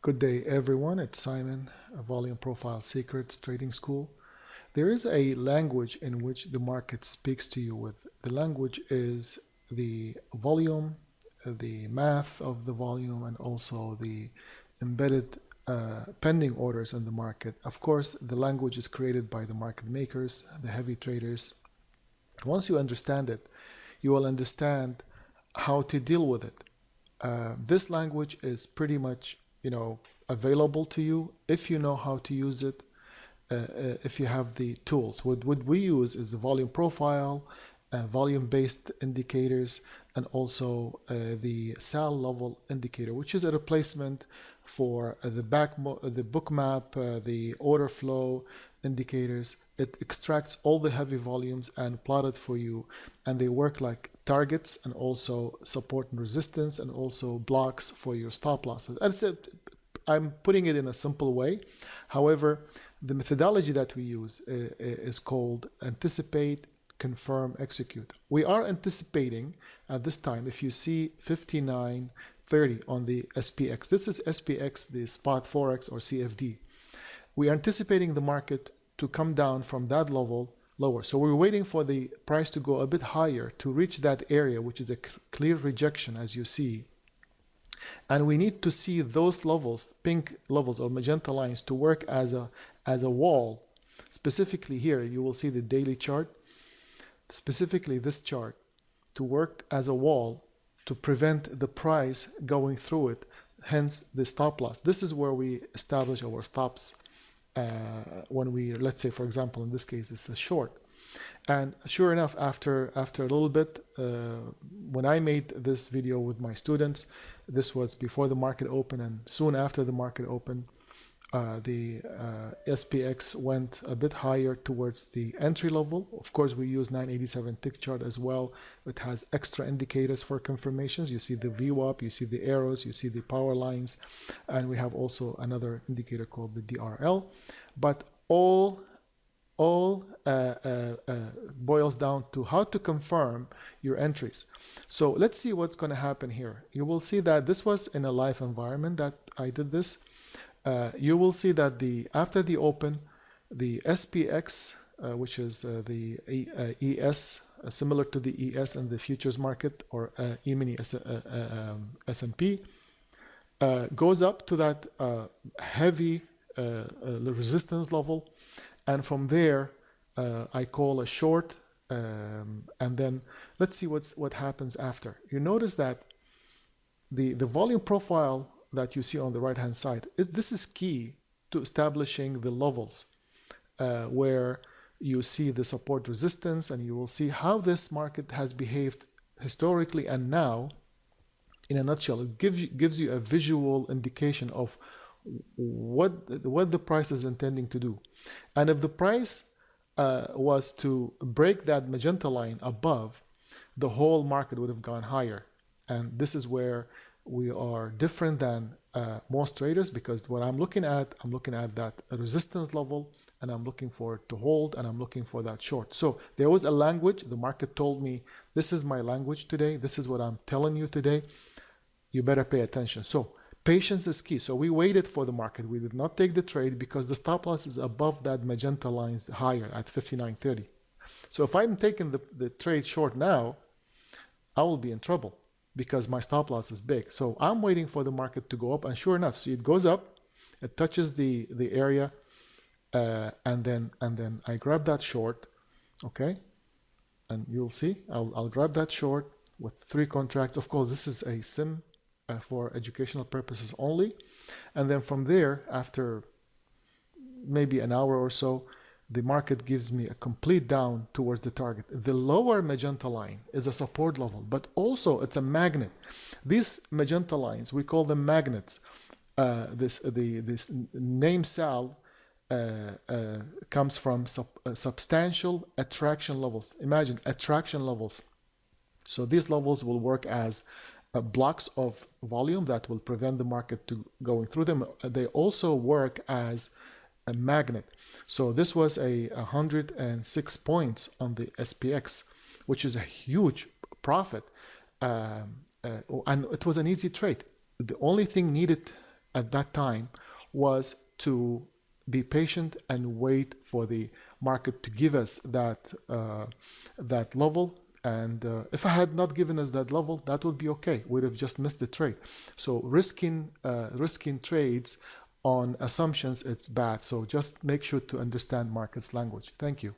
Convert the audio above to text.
Good day, everyone. It's Simon, Volume Profile Secrets Trading School. There is a language in which the market speaks to you with. The language is the volume, the math of the volume, and also the embedded pending orders in the market. Of course, the language is created by the market makers, the heavy traders. Once you understand it, you will understand how to deal with it. This language is pretty much, available to you if you know how to use it. If you have the tools, what we use is the volume profile, volume-based indicators, and also the SAL level indicator, which is a replacement for the book map, the order flow indicators. It extracts all the heavy volumes and plot it for you, and they work like targets and also support and resistance and also blocks for your stop losses. That's it. I'm putting it in a simple way. However, the methodology that we use is called anticipate, confirm, execute. We are anticipating at this time. If you see 59.30 on the SPX, this is SPX, the spot forex or CFD. We are anticipating the market to come down from that level lower. So we're waiting for the price to go a bit higher to reach that area, which is a clear rejection, as you see. And we need to see those levels, pink levels or magenta lines, to work as a wall. Specifically here, you will see the daily chart, specifically this chart, to work as a wall to prevent the price going through it, hence the stop loss. This is where we establish our stops when we, let's say, for example, in this case, it's a short. And sure enough, after a little bit, when I made this video with my students, this was before the market opened, and soon after the market opened, the SPX went a bit higher towards the entry level. Of course, we use 987 tick chart as well. It has extra indicators for confirmations. You see the VWAP, you see the arrows, you see the power lines, and we have also another indicator called the DRL. But all boils down to how to confirm your entries. So let's see what's going to happen here. You will see that this was in a live environment that I did this. You will see that after the open, the SPX, which is the ES, similar to the ES in the futures market, or E-mini S&P, goes up to that heavy resistance level. And from there, I call a short, and then let's see what happens after. You notice that the volume profile that you see on the right-hand side, this is key to establishing the levels where you see the support resistance, and you will see how this market has behaved historically and now. In a nutshell, it gives you a visual indication of what the price is intending to do. And if the price was to break that magenta line above, the whole market would have gone higher. And this is where we are different than most traders, because what I'm looking at that resistance level, and I'm looking for it to hold, and I'm looking for that short. So there was a language. The market told me, this is my language today. This is what I'm telling you today. You better pay attention. So patience is key. So we waited for the market. We did not take the trade because the stop loss is above that magenta lines higher at 59.30. So if I'm taking the trade short now, I will be in trouble because my stop loss is big. So I'm waiting for the market to go up, and sure enough, see, it goes up, it touches the area, and then I grab that short, okay? And you'll see, I'll grab that short with 3 contracts. Of course, this is a sim for educational purposes only. And then from there, after maybe an hour or so, the market gives me a complete down towards the target. The lower magenta line is a support level, but also it's a magnet. These magenta lines, we call them magnets. This name SAL comes from substantial attraction levels. Imagine attraction levels. So these levels will work as blocks of volume that will prevent the market to going through them. They also work as a magnet. So this was 106 points on the SPX, which is a huge profit, and it was an easy trade. The only thing needed at that time was to be patient and wait for the market to give us that level. And if I had not given us that level, that would be okay. We'd have just missed the trade. So risking trades on assumptions, it's bad. So just make sure to understand markets language. Thank you.